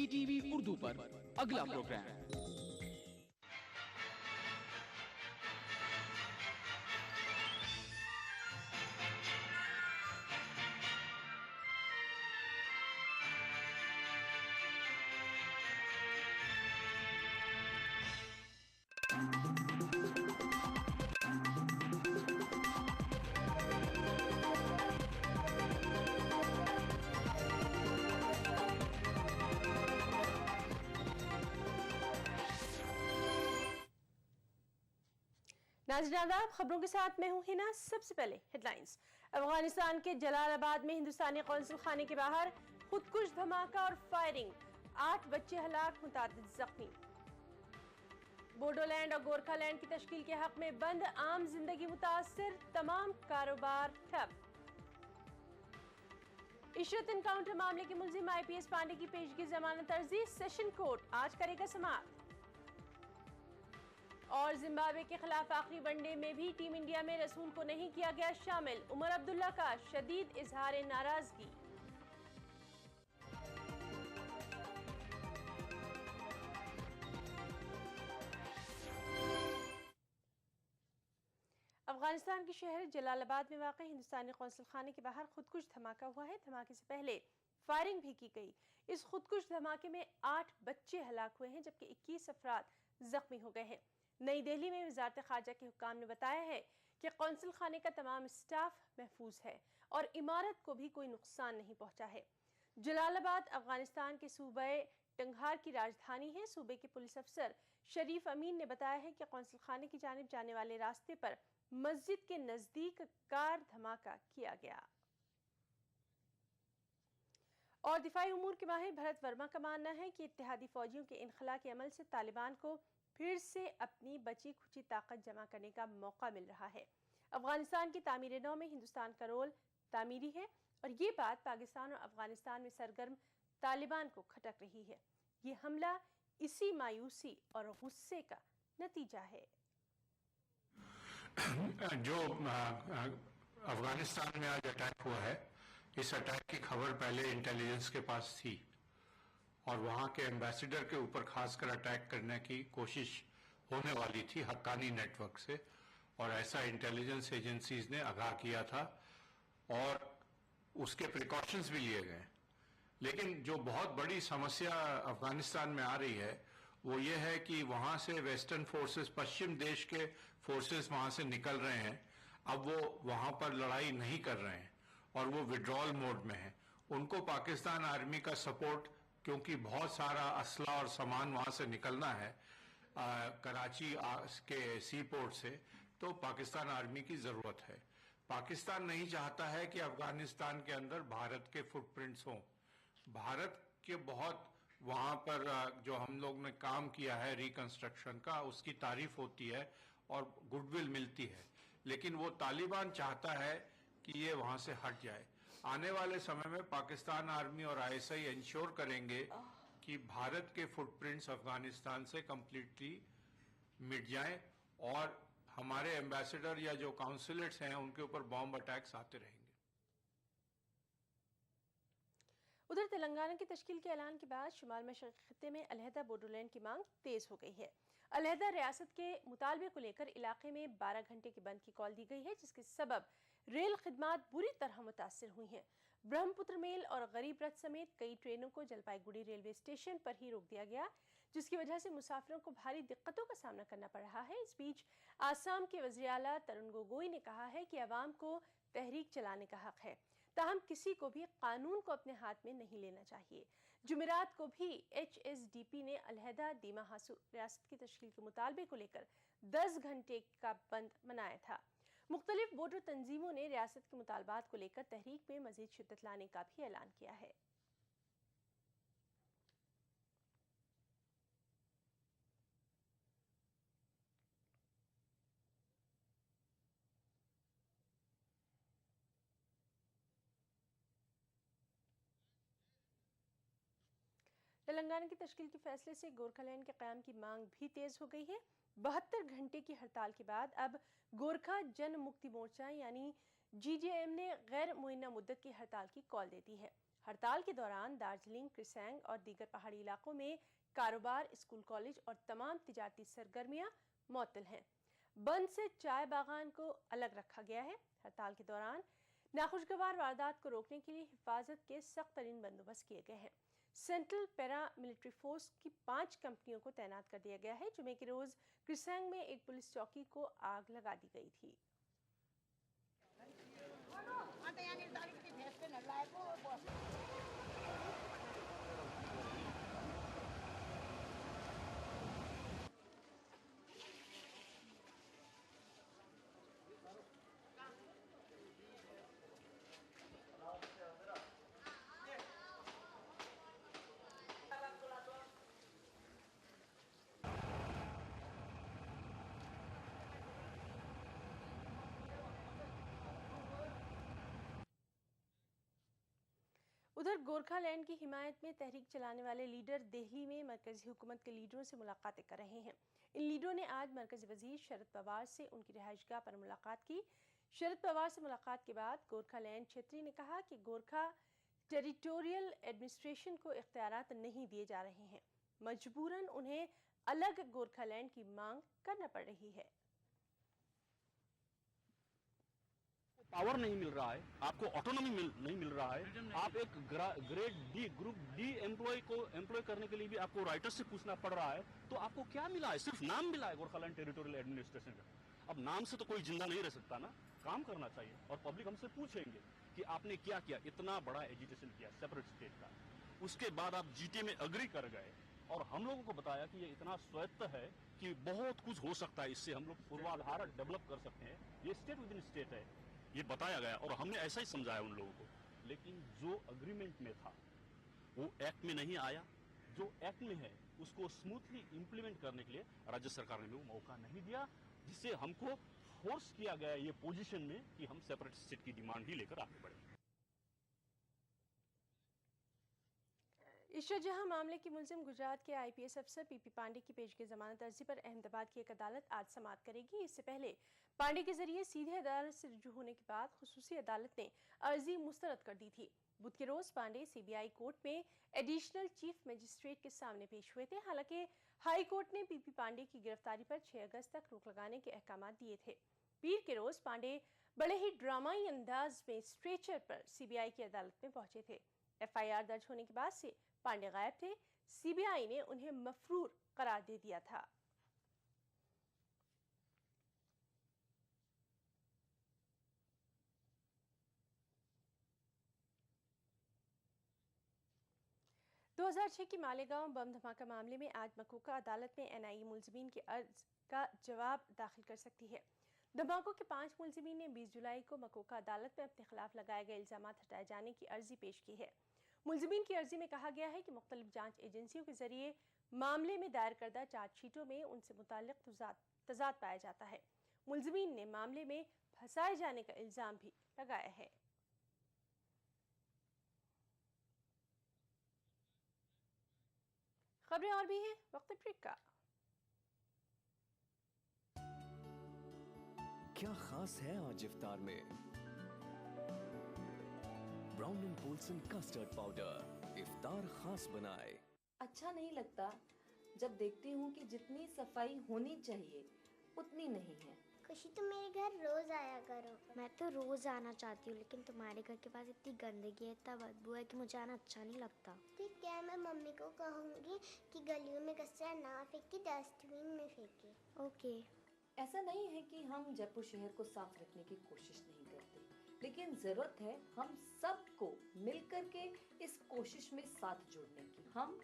ETV Urdu पर अगला programme. नाज़रीन आदाब, खबरों के साथ मैं हूं हिना। सबसे पहले हेडलाइंस। अफगानिस्तान के जलालाबाद में हिंदुस्तानी कौंसल खाने के बाहर खुदकुश धमाका और फायरिंग, 8 बच्चे हलाक, मुतादिद जख्मी। बोडोलैंड और गोरखालैंड की तश्कील के हक में बंद, आम जिंदगी मुतासिर, तमाम कारोबार ठप। इशरत इनकाउंटर मामले के मुलजिम IPS पांडे की पेशगी जमानत अर्जी सेशन कोर्ट आज करेगा समाअत। और जिम्बाब्वे के खिलाफ आखिरी वनडे में भी टीम इंडिया में रसूल को नहीं किया गया शामिल, उमर अब्दुल्ला का शदीद इजहार नाराजगी। अफगानिस्तान के शहर जलालाबाद में वाक़ हिंदुस्तानी कौंसल खाने के बाहर खुदकुश धमाका हुआ है। धमाके से पहले फायरिंग भी की गई। इस खुदकुश धमाके में 8 बच्चे हलाक हुए हैं जबकि 21 अफराद जख्मी हो गए हैं। नई दिल्ली में वजारत खारजा के हुक्काम ने बताया है कि कौंसल खाने का तमाम स्टाफ महफूज है और इमारत को भी कोई नुकसान नहीं पहुंचा है। जलालाबाद अफगानिस्तान के सूबे टंगहार की राजधानी है। सूबे के पुलिस अफसर शरीफ अमीन ने बताया है कि कौंसल खाने की जानिब जाने वाले रास्ते पर मस्जिद के नजदीक कार धमाका किया गया। और दिफाई उमूर के माहिर भरत वर्मा का मानना है कि इत्तेहादी फौजियों के इनखला के अमल से तालिबान को फिर से अपनी बची खुची ताकत जमा करने का मौका मिल रहा है। अफगानिस्तान की तामीर नौ में हिंदुस्तान का रोल तामीरी है और ये बात पाकिस्तान और अफगानिस्तान में सरगर्म तालिबान को खटक रही है। ये हमला इसी मायूसी और गुस्से का नतीजा है। जो अफगानिस्तान में आज अटैक हुआ है, इस अटैक की खबर पहले इंटेलिजेंस के पास थी और वहां के एम्बेसडर के ऊपर खासकर अटैक करने की कोशिश होने वाली थी हक्कानी नेटवर्क से, और ऐसा इंटेलिजेंस एजेंसीज ने आगाह किया था और उसके प्रिकॉशंस भी लिए गए। लेकिन जो बहुत बड़ी समस्या अफगानिस्तान में आ रही है वो ये है कि वहां से वेस्टर्न फोर्सेस, पश्चिम देश के फोर्सेस वहां से निकल रहे हैं। अब वो वहां पर लड़ाई नहीं कर रहे हैं और वो विड्रॉल मोड में है। उनको पाकिस्तान आर्मी का सपोर्ट, क्योंकि बहुत सारा असला और सामान वहां से निकलना है कराची के सी पोर्ट से, तो पाकिस्तान आर्मी की जरूरत है। पाकिस्तान नहीं चाहता है कि अफगानिस्तान के अंदर भारत के फुटप्रिंट्स हों। भारत के बहुत वहां पर जो हम लोग ने काम किया है रिकंस्ट्रक्शन का, उसकी तारीफ होती है और गुडविल मिलती है, लेकिन वो तालिबान चाहता है कि ये वहां से हट जाए। आने वाले समय में पाकिस्तान आर्मी और ISI इंश्योर करेंगे कि भारत के फुटप्रिंट्स अफगानिस्तान से कंप्लीटली मिट जाएं और हमारे एम्बेसडर या जो काउंसलेट्स हैं उनके ऊपर बॉम्ब अटैक्स आते रहेंगे। उधर तेलंगाना की तश्कील के ऐलान के बाद शुमाल मशरक़ी खित्ते में अलहदा बोडोलैंड की मांग तेज हो गई है। अलहदा रियासत के मुतालबे को लेकर इलाके में 12 घंटे के बंद की कॉल दी गई है, जिसके सबब रेल खिदमात बुरी तरह मुतासिर हुई हैं। ब्रह्मपुत्र मेल और गरीब रथ समेत कई ट्रेनों को जलपाईगुड़ी रेलवे स्टेशन पर ही रोक दिया गया, जिसकी वजह से मुसाफिरों को भारी दिक्कतों का सामना करना पड़ रहा है। इस बीच आसाम के वज़ीर आला तरुण गोगोई ने कहा है कि अवाम को तहरीक चलाने का हक है, ताहम किसी को भी कानून को अपने हाथ में नहीं लेना चाहिए। जुमेरात को भी HSDP ने अलहदा दीमा हासू रियासत की तश्कील के मुतालबे को लेकर 10 घंटे का बंद मनाया था। मुख्तलिफ बोडो तंजीमों ने रियासत के मुतालबात को लेकर तहरीक में मजीद शिद्दत लाने का भी ऐलान किया है। तेलंगाना की तश्कील के फैसले से गोरखालैंड के क़याम की मांग भी तेज हो गई है। 72 घंटे की हड़ताल के बाद अब गोरखा जन मुक्ति मोर्चा यानी GJM ने गैर मुइन्ना मुद्दत की हड़ताल की कॉल दे दी है। हड़ताल के दौरान दार्जिलिंग, क्रिसैंग और दीगर पहाड़ी इलाकों में कारोबार, स्कूल, कॉलेज और तमाम तिजारती सरगर्मियां मुअत्तल हैं। बंद से चाय बागान को अलग रखा गया है। हड़ताल के दौरान नाखुशगवार वारदात को रोकने के लिए हिफाजत के सख्त तरीन बंदोबस्त किए गए हैं। सेंट्रल पैरा मिलिट्री फोर्स की 5 कंपनियों को तैनात कर दिया गया है। जुमे के रोज क्रिसैंग में एक पुलिस चौकी को आग लगा दी गई थी। उधर गोरखालैंड की हिमायत में तहरीक चलाने वाले लीडर दिल्ली में मरकजी हुकूमत के लीडरों से मुलाकातें कर रहे हैं। इन लीडरों ने आज मरकजी वजीर शरद पवार से उनकी रिहाइशगाह पर मुलाकात की। शरद पवार से मुलाकात के बाद गोरखालैंड क्षेत्री ने कहा कि गोरखा टेरिटोरियल एडमिनिस्ट्रेशन को इख्तियारात नहीं दिए जा रहे हैं, मजबूरन उन्हें अलग गोरखालैंड की मांग करना पड़ रही है। पावर नहीं मिल रहा है, आपको ऑटोनॉमी नहीं मिल रहा है। आप एक grade D, group D employ करने के लिए भी आपको राइटर्स से पूछना पड़ रहा है। तो आपको क्या मिला है? सिर्फ नाम मिला है गोरखालैंड टेरिटोरियल एडमिनिस्ट्रेशन का। अब नाम से तो कोई जिंदा नहीं रह सकता ना, काम करना चाहिए। और पब्लिक हमसे पूछेंगे कि आपने क्या किया, इतना बड़ा एजिटेशन किया सेपरेट स्टेट का, उसके बाद आप जीटी में अग्री कर गए और हम लोगों को बताया कि ये इतना स्वायत्त है कि बहुत कुछ हो सकता है, इससे हम लोग पूर्वाधार डेवलप कर सकते हैं, ये स्टेट विद इन स्टेट है, ये बताया गया और हमने ऐसा ही समझाया उन लोगों को। लेकिन जो अग्रीमेंट में था वो एक्ट में नहीं आया। जो एक्ट में है उसको स्मूथली इंप्लीमेंट करने के लिए राज्य सरकार ने वो मौका नहीं दिया, जिससे हमको फोर्स किया गया ये पोजीशन में कि हम सेपरेट स्टेट की डिमांड ही लेकर आगे बढ़े। इशरत जहां मामले की मुलजिम गुजरात के आईपीएस अफसर पीपी पांडे की पेशगी जमानत अर्जी पर अहमदाबाद की एक अदालत आज समाअत करेगी। इससे पहले पांडे के जरिए सीधे अदालत से रुजू होने के बाद खुसूसी अदालत ने अर्जी मुस्तरद कर दी थी। बुध के रोज पांडे सीबीआई कोर्ट में एडिशनल चीफ मजिस्ट्रेट के सामने पेश हुए थे। हालांकि हाई कोर्ट ने पीपी पांडे की गिरफ्तारी पर 6 अगस्त तक रोक लगाने के अहकाम दिए थे। पीर के रोज पांडे बड़े ही ड्रामाई अंदाज में स्ट्रेचर पर सीबीआई की अदालत में पहुंचे थे। एफआईआर दर्ज होने के बाद से पांडे गायब थे। सीबीआई ने उन्हें मफरूर करार दे दिया था। दो 2006 की मालेगांव बम धमाका मामले में आज मकोका अदालत में एनआईए मुलजिमीन के अर्ज का जवाब दाखिल कर सकती है। धमाकों के 5 मुलजिमीन ने 20 जुलाई को मकोका अदालत में अपने खिलाफ लगाए गए इल्जामात हटाए जाने की अर्जी पेश की है। मुलजिमीन की अर्जी में कहा गया है कि मुख्तलिफ जांच एजेंसियों के जरिए मामले में दायर करदा चार्जशीटों में उनसे मुताल्लिक तजाद पाया जाता है। मुलजिमीन ने मामले में फंसाए जाने का इल्जाम भी लगाया है। खबरें और भी हैं, वक्त ब्रेक का। क्या खास है आज इफ्तार में? Brown and Polson custard powder इफ्तार खास बनाए। अच्छा नहीं लगता जब देखती हूँ कि जितनी सफाई होनी चाहिए उतनी नहीं है। खुशी, तुम मेरे घर रोज आया करो। मैं तो रोज आना चाहती हूँ, लेकिन तुम्हारे घर के पास इतनी गंदगी है, इतना बदबू है कि मुझे आना अच्छा नहीं लगता। ठीक है, मैं मम्मी को कहूँगी कि गलियों में कचरा ना फेंके, डस्टबिन में फेंके। ओके। ऐसा नहीं है कि हम जयपुर शहर को साफ रखने की कोशिश नहीं करते, लेकिन जरूरत है हम सबको मिलकर के इस कोशिश में साथ जुड़ने की। हम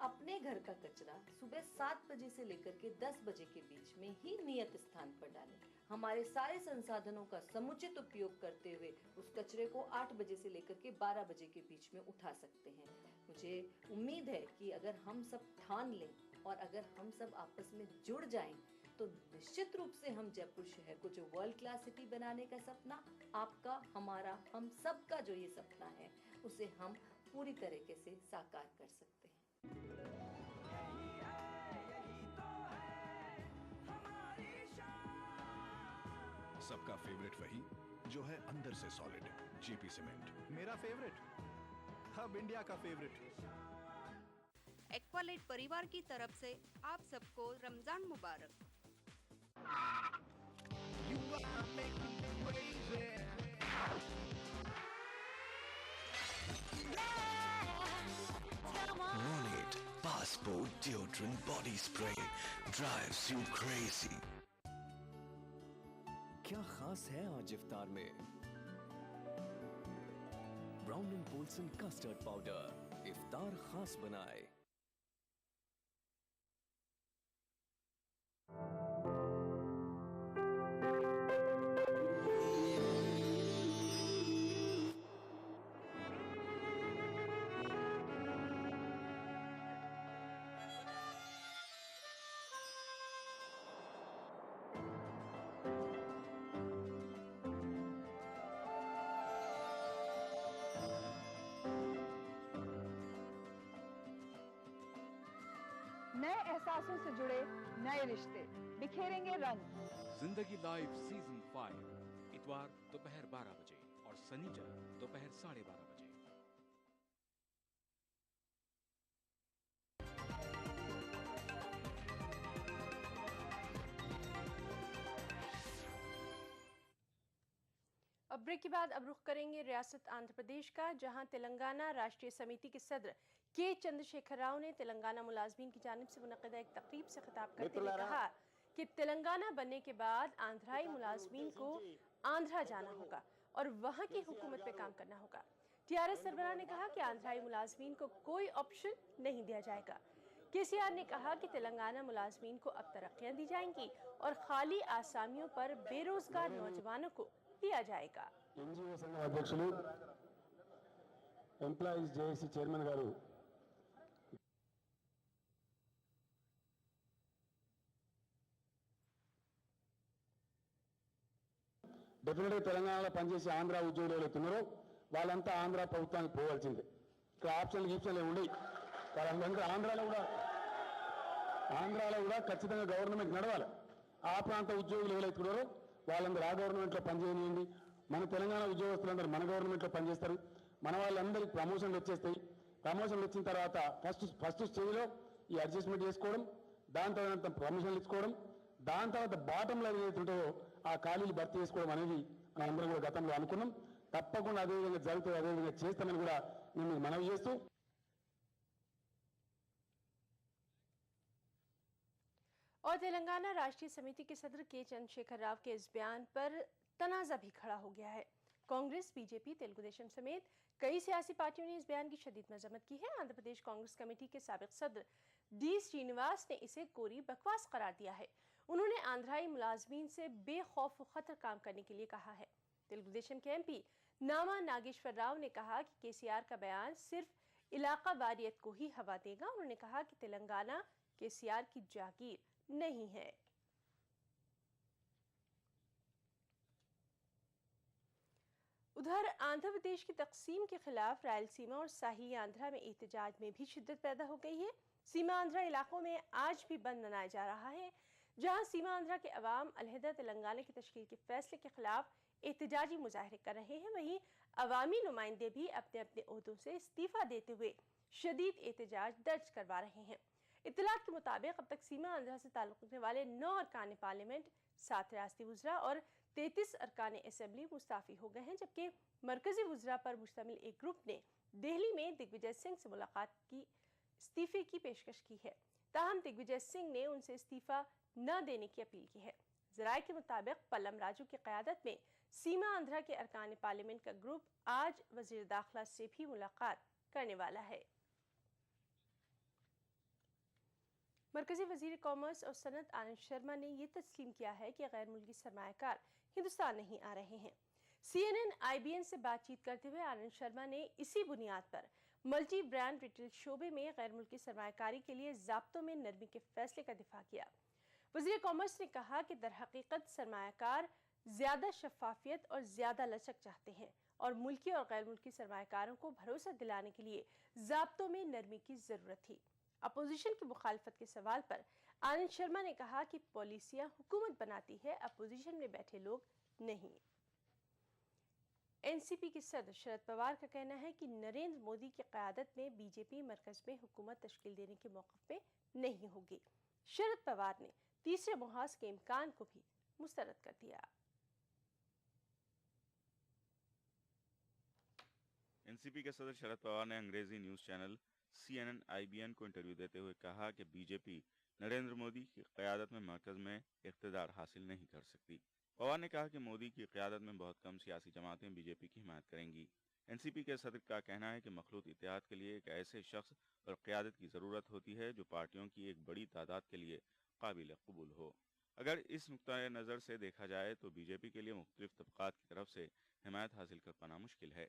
अपने घर का कचरा सुबह 7 बजे से लेकर के 10 बजे के बीच में ही नियत स्थान पर डालें। हमारे सारे संसाधनों का समुचित उपयोग करते हुए उस कचरे को 8 बजे से लेकर के 12 बजे के बीच में उठा सकते हैं। मुझे उम्मीद है कि अगर हम सब ठान लें और अगर हम सब आपस में जुड़ जाएं तो निश्चित रूप से हम जयपुर शहर को जो वर्ल्ड क्लास सिटी बनाने का सपना, आपका, हमारा, हम सब का जो ये सपना है, उसे हम पूरी तरीके से साकार कर सकते हैं। सबका फेवरेट वही जो है अंदर से सॉलिड, जेपी सीमेंट। मेरा फेवरेट अब इंडिया का फेवरेट। एक्वालाइट परिवार की तरफ से आप सबको रमजान मुबारक। Ronit Passport Deodorant Body Spray drives you crazy. क्या खास है आज इफ्तार में? Brown and Polson custard powder इफ्तार खास बनाए। नए एहसासों से जुड़े नए रिश्ते बिखेरेंगे रंग। जिंदगी लाइव सीजन 5 इतवार दोपहर 12 बजे और शनिचर दोपहर 12:30 बजे। अब ब्रेक के बाद अब रुख करेंगे रियासत आंध्र प्रदेश का, जहां तेलंगाना राष्ट्रीय समिति के सदर के चंद्रशेखर राव ने तेलंगाना मुलाजमीन की जानिब से मुनक़दा एक तकरीब से खिताब करते हुए कहा कि तेलंगाना बनने के बाद आंध्राई मुलाजमीन को आंध्रा जाना होगा और वहां की हुकूमत पे काम करना होगा। टीआरएस सरबराह ने कहा कि आंध्राई मुलाजमीन को कोई ऑप्शन नहीं दिया जाएगा। केसीआर ने कहा कि तेलंगाना मुलाजमीन को अब तरक्कियां दी जाएंगी और खाली आसामियों पर बेरोजगार नौजवानों को दिया जाएगा। एनजीओ संघ अध्यक्षులు ఎంప్లాయీస్ జేఏసీ చైర్మన్ గారు డెఫినెట్గా తెలంగాణలో పనిచేసే ఆంధ్ర ఉద్యోగులు ఎవరైతున్నారో వాళ్ళంతా ఆంధ్ర ప్రభుత్వానికి పోవాల్సిందే. ఇక్కడ ఆప్షన్లు ఉండవు. వాళ్ళందరూ ఆంధ్రాలో కూడా ఖచ్చితంగా గవర్నమెంట్ నడవాలి. ఆ ప్రాంత ఉద్యోగులు ఎవరైతున్నారో వాళ్ళందరూ ఆ గవర్నమెంట్లో పనిచేయనియండి. మన తెలంగాణ ఉద్యోగస్తులందరూ మన గవర్నమెంట్లో పనిచేస్తారు. మన వాళ్ళందరికీ ప్రమోషన్లు వచ్చేస్తాయి. ప్రమోషన్లు వచ్చిన తర్వాత ఫస్ట్ స్టేజ్లో ఈ అడ్జస్ట్మెంట్ చేసుకోవడం, దాని తర్వాత ప్రమోషన్లు ఇచ్చుకోవడం, దాని తర్వాత బాటంలో ఏదైతుంటో ఆ ఖాళీలు భర్తీ చేసుకోవడం అనేది మనందరం కూడా గతంలో అనుకున్నాం. తప్పకుండా అదేవిధంగా జరుగుతుంది, అదేవిధంగా చేస్తామని కూడా నేను మనవి చేస్తూ और तेलंगाना राष्ट्रीय समिति के सदर के चंद्रशेखर राव के इस बयान पर तनाज़ा भी खड़ा हो गया है। कांग्रेस, बीजेपी, तेलुगु देशम समेत कई सियासी पार्टियों ने इस बयान की शदीद मजम्मत की है। आंध्र प्रदेश कांग्रेस कमेटी के साबिक सदर डी श्रीनिवास ने इसे कोरी बकवास करार दिया है। उन्होंने आंध्राई मुलाजमीन से बेखौफ खतर काम करने के लिए कहा है। तेलुगु देशम के एमपी नामा नागेश्वर राव ने कहा कि केसीआर का बयान सिर्फ इलाका वारियत को ही हवा देगा। उन्होंने कहा कि तेलंगाना केसीआर की जागीर नहीं है। उधर आंध्र प्रदेश की तकसीम के खिलाफ रायलसीमा और साही आंध्रा में एहतजाज में भी शिद्दत पैदा हो गई है। सीमा आंध्रा इलाकों में आज भी बंद मनाया जा रहा है, जहां सीमा आंध्रा के अवाम अलहदा तेलंगाना की तश्कील के फैसले के खिलाफ एहतजाजी मुजाहरे कर रहे हैं। वहीं अवामी नुमाइंदे भी अपने अपने ओहदों से इस्तीफा देते हुए शदीद एहतजाज दर्ज करवा रहे हैं। इत्तलात के मुताबिक अब तक सीमा आंध्रा से ताल्लुक़ रखने वाले 9 अरकान पार्लियामेंट, 7 रियासती वुज़रा और 33 अरकान असेंबली मुस्ताफ़ी हो गए हैं, जबकि मरकज़ी वुज़रा पर मुश्तमिल एक ग्रुप ने दिल्ली में दिग्विजय सिंह से मुलाकात की इस्तीफ़े की पेशकश की है। ताहम दिग्विजय सिंह ने उनसे इस्तीफ़ा न देने की अपील की है। ज़राए के मुताबिक पल्लम राजू की क़यादत में सीमा आंध्रा के अरकान पार्लियामेंट का ग्रुप आज वज़ीर दाखिला से भी मुलाकात करने वाला है। मरकजी वजीर कॉमर्स और सनत आनंद शर्मा ने यह तस्लीम किया है कि गैर मुल्की सरमायाकार हिंदुस्तान नहीं आ रहे हैं। CNN IBN से बातचीत करते हुए आनंद शर्मा ने इसी बुनियाद पर मल्टी ब्रांड रिटेल शोबे में गैर मुल्की सरमायाकारी के लिए ज़ाब्तों में नरमी के फैसले का दिफा किया। वजीर कॉमर्स ने कहा कि दर हकीकत सरमायाकार ज़्यादा शफाफियत और ज़्यादा लचक चाहते हैं और मुल्की और गैर मुल्की सरमायाकारों को भरोसा दिलाने के लिए ज़ाब्तों में नरमी की ज़रूरत थी। अपोजिशन की मुखालफत के सवाल पर आनंद शर्मा ने कहा कि पॉलिसियां हुकूमत बनाती है, अपोजिशन में बैठे लोग नहीं। एनसीपी के सदर शरद पवार का कहना है कि नरेंद्र मोदी की क़यादत में बीजेपी मरकज में हुकूमत तश्कील देने के मौक़िफ़ पे नहीं होगी। शरद पवार ने तीसरे मुहाज के इम्कान को भी मुस्तरद कर दिया। एनसीपी के सदर शरद पवार ने अंग्रेजी न्यूज चैनल CNN IBN को इंटरव्यू देते हुए कहा कि बीजेपी नरेंद्र मोदी की क़यादत में मरकज में इक़्तिदार हासिल नहीं कर सकती। पवार ने कहा कि मोदी की क़यादत में बहुत कम सियासी जमातें बीजेपी की हिमायत करेंगी। एनसीपी के सदर का कहना है कि मखलूत इत्तेहाद के लिए एक ऐसे शख्स और क़यादत की ज़रूरत होती है जो पार्टियों की एक बड़ी तादाद के लिए काबिल कबूल हो। अगर इस नुक्ता नज़र से देखा जाए तो बीजेपी के लिए मुख्तलिफ तबक़ात की तरफ से हिमायत हासिल कर पाना मुश्किल है।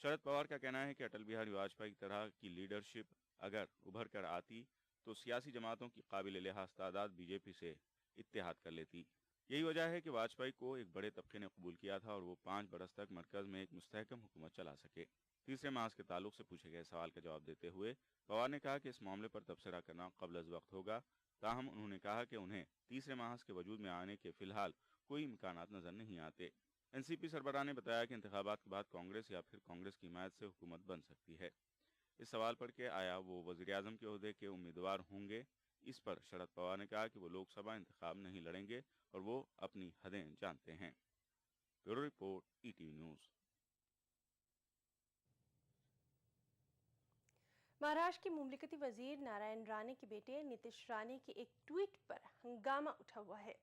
शरद पवार का कहना है कि अटल बिहारी वाजपेयी की तरह की लीडरशिप अगर उभर कर आती तो सियासी जमातों की काबिल लिहाज तादाद बीजेपी से इत्तेहाद कर लेती। यही वजह है कि वाजपेयी को एक बड़े तबके ने कबूल किया था और वो 5 बरस तक मरकज में एक मुस्तहकम हुकूमत चला सके। तीसरे मास के ताल्लुक से पूछे गए सवाल का जवाब देते हुए पवार ने कहा कि इस मामले पर तबसरा करना क़ब्ल अज़ वक्त होगा। ताहम उन्होंने कहा कि उन्हें तीसरे मास के वजूद में आने के फ़िलहाल कोई इम्कानात नज़र नहीं आते। एनसीपी सरबराह ने बताया कि इंतखाबात के बाद कांग्रेस या फिर कांग्रेस की हिमायत से हुकूमत बन सकती है। इस सवाल पर कि आया वो वज़ीर आज़म के ओहदे के उम्मीदवार होंगे, इस पर शरद पवार ने कहा कि वो लोकसभा इंतखाब नहीं लड़ेंगे और वो अपनी हदें जानते हैं। Bureau report, ETV news. Maharashtra के मुमलिकती वजीर नारायण राणे के बेटे नीतीश राणे के एक ट्वीट पर हंगामा उठा हुआ है।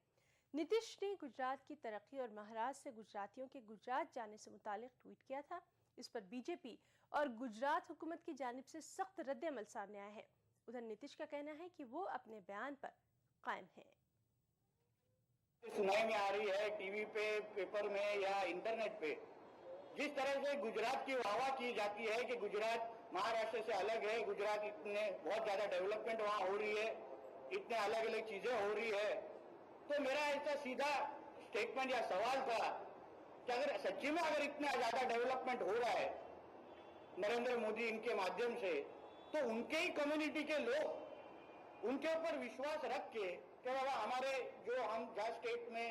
नीतीश ने गुजरात की तरक्की और महाराष्ट्र से गुजरातियों के गुजरात जाने से मुतालिक ट्वीट किया था। इस पर बीजेपी और गुजरात हुकूमत की जानिब से सख्त रद्द-ए-अमल सामने आया है। उधर नीतीश का कहना है कि वो अपने बयान पर कायम है। सुनाई में आ रही है टीवी पे, पेपर में या इंटरनेट पे, जिस तरह से गुजरात की वाहवाह की जाती है कि गुजरात महाराष्ट्र से अलग है, गुजरात इतने बहुत ज्यादा डेवलपमेंट वहाँ हो रही है, इतने अलग अलग चीजें हो रही है, तो मेरा ऐसा सीधा स्टेटमेंट या सवाल था कि अगर सच्ची में अगर इतना ज्यादा डेवलपमेंट हो रहा है नरेंद्र मोदी इनके माध्यम से, तो उनके ही कम्युनिटी के लोग उनके ऊपर विश्वास रख के कि बाबा हमारे जो हम जहाँ स्टेट में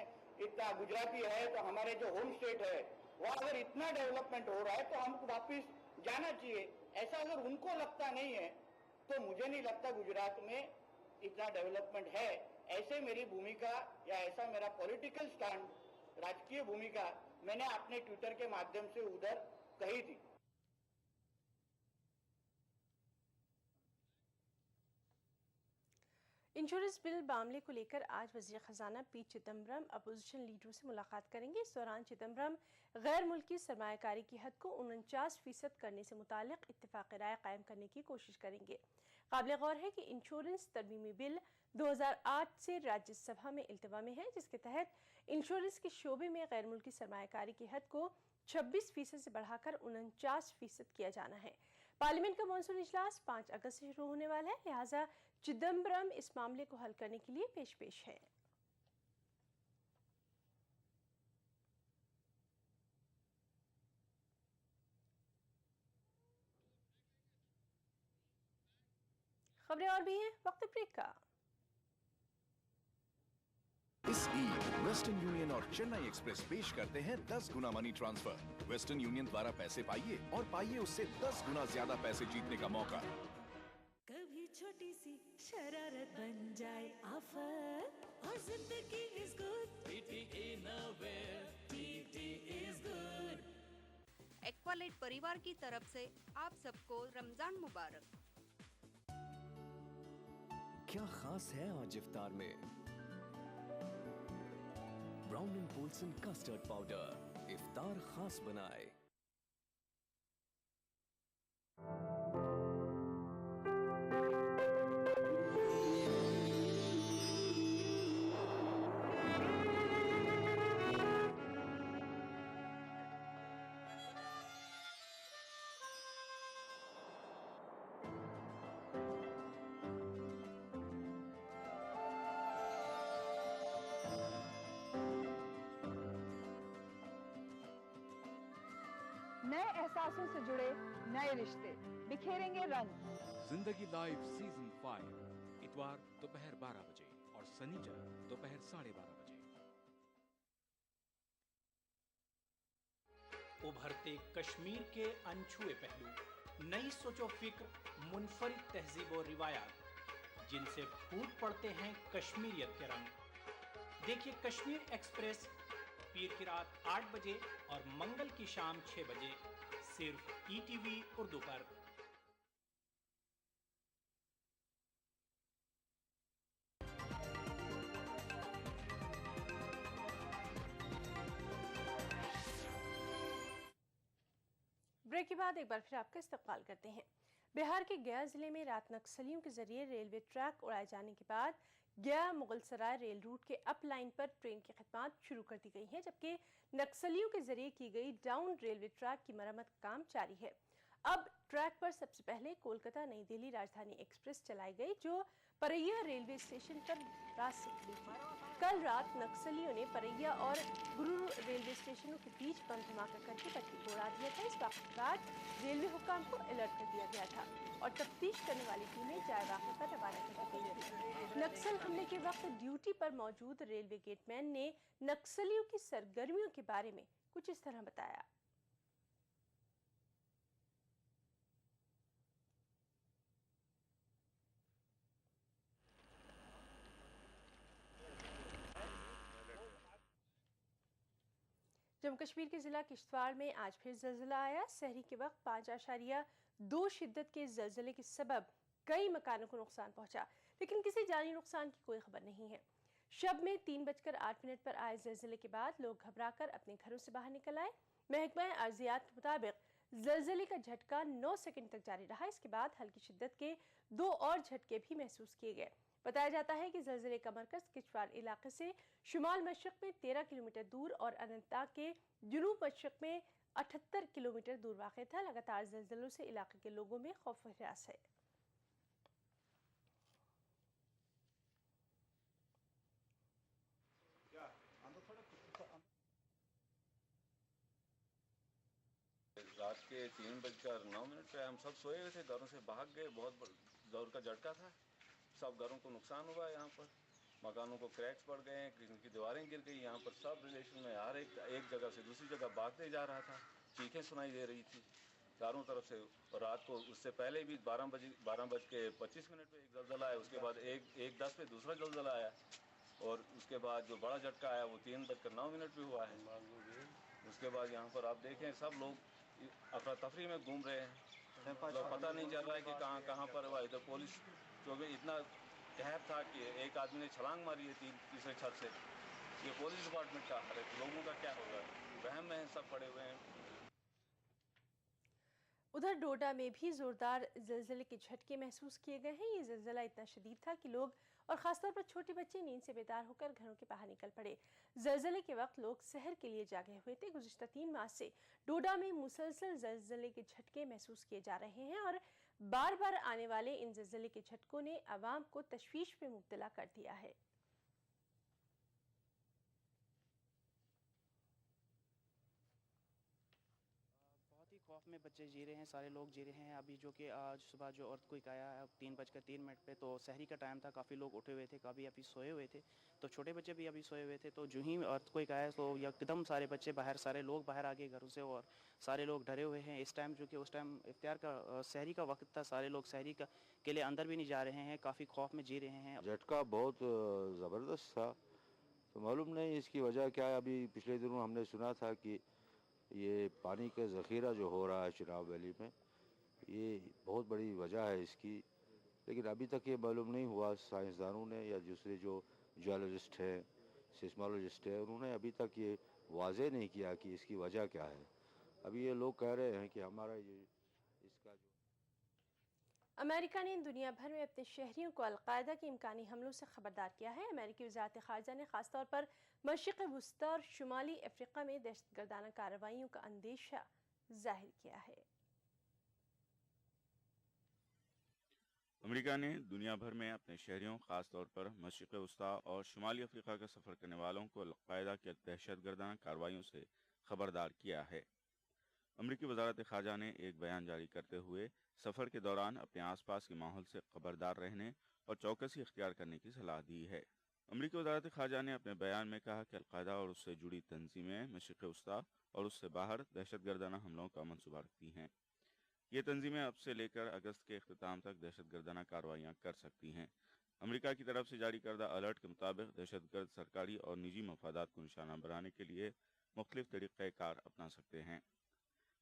इतना गुजराती है तो हमारे जो होम स्टेट है वहाँ अगर इतना डेवलपमेंट हो रहा है तो हमको वापिस जाना चाहिए, ऐसा अगर उनको लगता नहीं है तो मुझे नहीं लगता गुजरात में इतना डेवलपमेंट है। ऐसे मेरी भूमिका या ऐसा मेरा पॉलिटिकल स्टैंड, राजकीय भूमिका मैंने अपने ट्विटर के माध्यम से उधर कही थी। इंश्योरेंस बिल मामले को लेकर आज वजीर खजाना पी चिदम्बरम अपोजिशन लीडरों से मुलाकात करेंगे। इस दौरान चिदम्बरम गैर मुल्की सरमायाकारी की हद को 49% करने से मुतालिक इत्तेफाक राय कायम करने की कोशिश करेंगे। काबिल गौर है कि इंश्योरेंस तरमीमी बिल 2008 से राज्यसभा में इल्तवा में है, जिसके तहत इंश्योरेंस के शोबे में गैर मुल्की सरमायाकारी की हद को 26% से बढ़ाकर 49% किया जाना है। पार्लियामेंट का मॉनसून इजलास 5 अगस्त से शुरू होने वाला है, लिहाजा चिदम्बरम इस मामले को हल करने के लिए पेश है। खबरें और भी हैं, वक्त ब्रेक का। इस ईद वेस्टर्न यूनियन और चेन्नई एक्सप्रेस पेश करते हैं 10 गुना मनी ट्रांसफर। वेस्टर्न यूनियन द्वारा पैसे पाइए और पाइए उससे 10 गुना ज्यादा पैसे जीतने का मौका। कभी छोटी सी शरारत बन जाए आफत और जिंदगी is good. TT Innovair, TT is good। Aqualite परिवार की तरफ से आप सबको रमजान मुबारक। क्या खास है आज इफ्तार में? Brown and Polson custard powder इफ्तार खास बनाए। नए एहसासों से जुड़े नए रिश्ते बिखेरेंगे रंग। जिंदगी लाइव सीजन 5 इतवार दोपहर 12 बजे और शनिचर दोपहर 12:30 बजे। उभरते कश्मीर के अनछुए पहलू, नई सोचो फिक्र, मुनफरिद तहजीब और रिवायात जिनसे फूट पड़ते हैं कश्मीरियत के रंग। देखिए कश्मीर एक्सप्रेस पीर की रात 8 बजे और मंगल की शाम 6 बजे सिर्फ ETV उर्दू पर। ब्रेक के बाद एक बार फिर आपका इस्तकबाल करते हैं। बिहार के गया जिले में रात नक्सलियों के जरिए रेलवे ट्रैक उड़ाए जाने के बाद गया मुगलसराय रेल रूट के अप लाइन पर ट्रेन की खिदमत शुरू कर दी गई है, जबकि नक्सलियों के जरिए की गई डाउन रेलवे ट्रैक की मरम्मत का काम जारी है। अब ट्रैक पर सबसे पहले कोलकाता नई दिल्ली राजधानी एक्सप्रेस चलाई गई, जो परैया रेलवे स्टेशन पर रात से खुली थी। कल रात नक्सलियों ने परैया और गुरुर रेलवे स्टेशनों के बीच बम धमाका करके पटरी को उड़ा दिया था। इस वक्त बाद रेलवे हुक्काम को अलर्ट कर दिया गया था और तफ्तीश करने वाली टीमें जायवाके पर रवाना कर दी गई थी। नक्सल हमले के वक्त ड्यूटी पर मौजूद रेलवे गेटमैन ने नक्सलियों की सरगर्मियों के बारे में कुछ इस तरह बताया। जम्मू कश्मीर के जिला किश्तवाड़ में आज फिर जल्जला आया। सहरी के वक्त 5.2 शिद्दत के जल्जले के सबब कई मकानों को नुकसान पहुंचा, लेकिन किसी जानी नुकसान की कोई खबर नहीं है। शब में 3:08 पर आए जल्जले के बाद लोग घबराकर अपने घरों से बाहर निकल आए। महकमा अर्जियात के मुताबिक जल्जले का झटका 9 सेकंड तक जारी रहा। इसके बाद हल्की शिद्दत के 2 और झटके भी महसूस किए गए। बताया जाता है कि जल्जले का मरकज किश्तवाड़ इलाके से शुमाल मशरक में 13 किलोमीटर दूर और अनंतनाग के जुनूब मशरक में 78 किलोमीटर दूर वाक़ था। लगातार जल्जलों से इलाके के लोगों में खौफ व हरास है। रात के 3:09 पे हम सब सोए हुए थे, घरों से भाग गए। बहुत जोर का झटका था, सब घरों को नुकसान हुआ। यहाँ पर मकानों को क्रैक्स पड़ गए हैं, किसी की दीवारें गिर गई। यहाँ पर सब रिलेशन में हर एक जगह से दूसरी जगह भागते जा रहा था। चीखें सुनाई दे रही थी चारों तरफ से। और रात को उससे पहले भी 12:25 पे एक जल्जला आया, उसके बाद 1:10 पे दूसरा जल्जला आया, और उसके बाद जो बड़ा झटका आया वो 3:09 पे हुआ है। उसके बाद यहाँ पर आप देखें सब लोग अफरा तफरी में घूम रहे हैं। पता नहीं चल रहा है कि कहाँ पर हुआ। इधर पुलिस जो भी इतना कहर था कि एक आदमी ने छलांग मारी है तीसरे छत से। ये पुलिस डिपार्टमेंट का हाल है, लोगों का क्या होगा? वहम में सब पड़े हुए हैं। उधर डोडा में भी जोरदार जल्जले के झटके महसूस किए गए हैं। ये जल्जला इतना शदीद था कि लोग और खासतौर पर छोटे बच्चे नींद से बेदार होकर घरों के बाहर निकल पड़े। जल्जले के वक्त लोग सहर के लिए जागे हुए थे। गुज़िश्ता 3 माह से डोडा में मुसलसल जल्जले के झटके महसूस किए जा रहे हैं और बार बार आने वाले इन जल्जले के झटकों ने आवाम को तशवीश में मुब्तला कर दिया है। खौफ में बच्चे जी रहे हैं, सारे लोग जी रहे हैं। अभी जो कि आज सुबह जो अर्थक्वेक आया है 3:03 पे, तो सहरी का टाइम था, काफ़ी लोग उठे हुए थे, काफ़ी अभी सोए हुए थे, तो छोटे बच्चे भी अभी सोए हुए थे। तो जो ही अर्थक्वेक आया तो एकदम सारे बच्चे बाहर, सारे लोग बाहर आ गए घरों से और सारे लोग डरे हुए हैं। इस टाइम जो कि उस टाइम इफ्तार का सहरी का वक्त था, सारे लोग सहरी के लिए अंदर भी नहीं जा रहे हैं, काफ़ी खौफ में जी रहे हैं। झटका बहुत ज़बरदस्त था, तो मालूम नहीं इसकी वजह क्या है। अभी पिछले दिनों हमने सुना था कि ये पानी का ज़ख़ीरा जो हो रहा है चिनाब वैली में, ये बहुत बड़ी वजह है इसकी, लेकिन अभी तक ये मालूम नहीं हुआ। साइंसदानों ने या दूसरे जो जियोलॉजिस्ट हैं, सिस्मोलॉजिस्ट हैं, उन्होंने अभी तक ये वाज़े नहीं किया कि इसकी वजह क्या है। अभी ये लोग कह रहे हैं कि हमारा ये इसका जो अमेरिका ने दुनिया भर में अपने शहरियों को अलकायदा के इम्कानी हमलों से खबरदार किया है। अमेरिकी वज़ारत ख़ारजा ने ख़ासतौर पर मशरिक़ वुस्ता और शुमाली अफ्रीका में दहशतगर्दाना कार्रवाइयों का अंदेशा जाहिर किया है। अमेरिका ने दुनिया भर में अपने शहरियों, खासतौर पर मशरिक़ वुस्ता और शुमाली अफ्रीका का सफ़र करने वालों को अलकायदा के दहशतगर्दाना कार्रवाइयों से खबरदार किया है। अमेरिकी वज़ारत ख़ारजा ने एक बयान जारी करते हुए सफ़र के दौरान अपने आसपास के माहौल से खबरदार रहने और चौकसी इख्तियार करने की सलाह दी है। अमरीकी वज़ारत ख़ारजा ने अपने बयान में कहा कि अलकायदा और उससे जुड़ी तंजीमें मशरिक़ वस्ता और उससे बाहर दहशतगर्दाना हमलों का मंसूबा रखती हैं। ये तंजीमें अब से लेकर अगस्त के अख्ताम तक दहशतगर्दाना कार्रवाइयाँ कर सकती हैं। अमेरिका की तरफ से जारी करदा अलर्ट के मुताबिक दहशतगर्द सरकारी और निजी मफादात को निशाना बनाने के लिए मुख्तलिफ तरीक़ाकार अपना सकते हैं।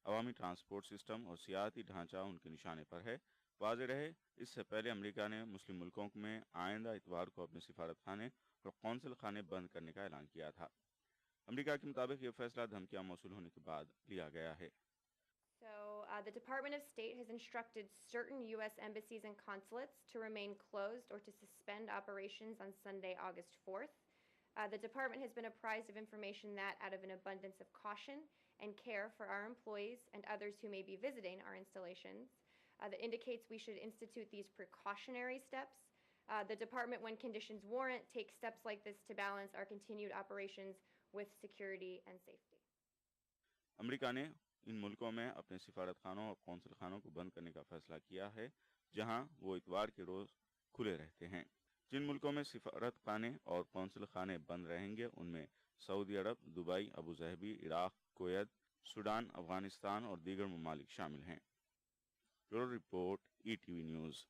अवामी ट्रांसपोर्ट सिस्टम और सियाहती ढांचा उनके निशाने पर है। वाज़ेह रहे, इससे पहले अमेरिका ने मुस्लिम मुल्कों में आइंदा इतवार को अपने सिफारत खाने और कौंसल खाने बंद करने का ऐलान किया था। अमेरिका के मुताबिक ये फैसला धमकियां मौसूल होने के बाद लिया गया है। So the Department of State has instructed certain U.S. embassies and consulates to remain closed or to suspend operations on Sunday, August 4th. The department has been apprised of information that, out of an abundance of caution and care for our employees and others who may be visiting our installations, that indicates we should institute these precautionary steps. The department, when conditions warrant, takes steps like this to balance our continued operations with security and safety. America ने इन मुल्कों में अपने सिफारत खानों और council खानों को बंद करने का फैसला किया है, जहां वो इतवार के रोज खुले रहते हैं। जिन मुल्कों में सिफारत खाने और कौंसल खाने बंद रहेंगे उनमें सऊदी अरब, दुबई, अबू ज़हबी, इराक, कुवैत, सूडान, अफगानिस्तान और दीगर ममालिक शामिल हैं। Bureau report, ETV news.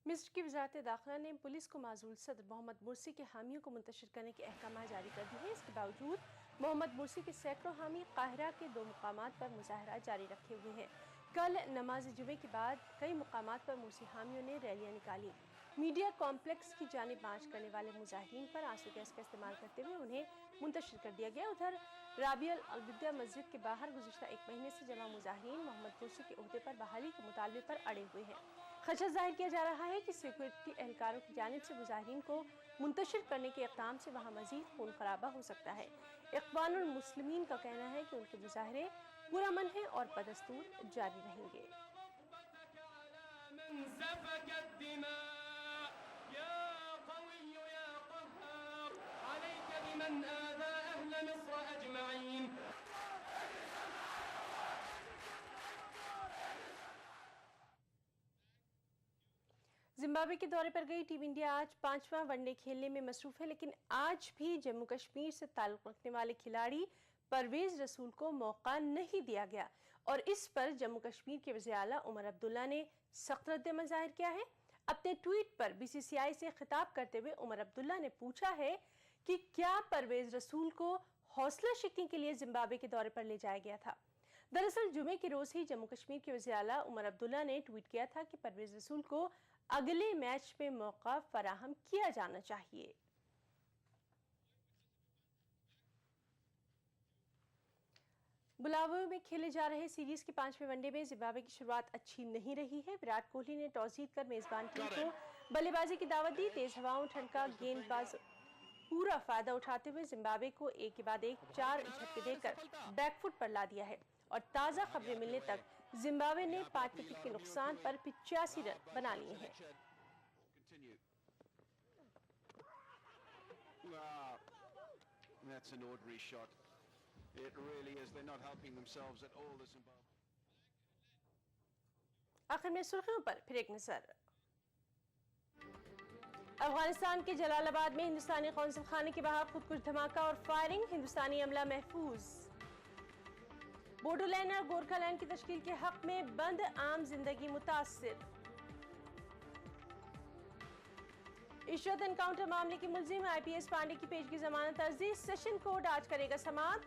मिस्र की वजारत दाखिला ने पुलिस को माजूल सदर मोहम्मद मुर्सी के हामियों को मुंतशिर करने के अहकाम जारी कर दिए हैं। इसके बावजूद मोहम्मद मुर्सी के सैकड़ों हामी काहिरा के 2 मुकामात पर मुजाहरा जारी रखे हुए हैं। कल नमाज जुमे के बाद कई मुकामात पर मुर्सी हामियों ने रैलियां निकाली। मीडिया कॉम्प्लेक्स की जानिब मार्च करने वाले मुजाहिरीन पर आंसू गैस का इस्तेमाल करते हुए उन्हें मुंतशिर कर दिया गया। उधर राबियल अलविदा मस्जिद के बाहर गुज़िश्ता 1 महीने से जमा मुजाहिरीन मोहम्मद मुर्सी के ओहदे पर बहाली के मुतालबे पर अड़े हुए हैं। खदशा जाहिर किया जा रहा है कि सिक्योरिटी एहलकारों की जानिब से मुजाहिरीन को मुंतशिर करने के इक़दाम से वहाँ मज़ीद खून खराबा हो सकता है। इख्वानुल मुस्लिमीन का कहना है कि उनके मुजाहरे पुरअमन हैं और बदस्तूर जारी रहेंगे। जिम्बाब्वे के दौरे पर गई टीम इंडिया आज 5वां वनडे खेलने में मसरूफ है, लेकिन आज भी जम्मू कश्मीर से ताल्लुक़ रखने वाले खिलाड़ी परवेज रसूल को मौका नहीं दिया गया और इस पर जम्मू कश्मीर के वज़ीर आला उमर अब्दुल्ला ने सख्त रद्द-ए-अमल जाहिर किया है। अपने ट्वीट पर BCCI से खिताब करते हुए उमर अब्दुल्ला ने पूछा है कि क्या परवेज रसूल को हौसला शिकनी के लिए जिम्बाब्वे के दौरे पर ले जाया गया था। दरअसल जुमे के रोज ही जम्मू कश्मीर के वज़ीर आला उमर अब्दुल्ला ने ट्वीट किया था कि परवेज रसूल को अगले मैच में मौका फराहम किया जाना चाहिए। बुलावे में खेले जा रहे सीरीज के 5वें वनडे में जिम्बाब्वे की शुरुआत अच्छी नहीं रही है। विराट कोहली ने टॉस जीतकर मेजबान टीम को बल्लेबाजी की दावत दी। तेज हवाओं, ठंड का गेंदबाज पूरा फायदा उठाते हुए जिम्बाब्वे को एक के बाद एक 4 झटके देकर बैकफुट पर ला दिया है और ताज़ा खबरें मिलने तक जिम्बाब्वे ने 5 विकेट के नुकसान पर 85 रन बना लिए हैं। That's an ordinary shot. It really is. They're not helping themselves at all. The Zimbabwe. आखिर में सुर्खियों पर फिर एक नजर। अफगानिस्तान के जलालाबाद में हिंदुस्तानी कौंसल खाने के बाहर खुदकुश धमाका और फायरिंग, हिंदुस्तानी अमला महफूज। बोडोलैंड और गोरखालैंड की तश्कील के हक में बंद आम जिंदगी मुतासिर। इशरत एनकाउंटर मामले के मुल्जिम IPS पांडे की पेशगी जमानत अर्जी, सेशन कोर्ट आज करेगा समाअत।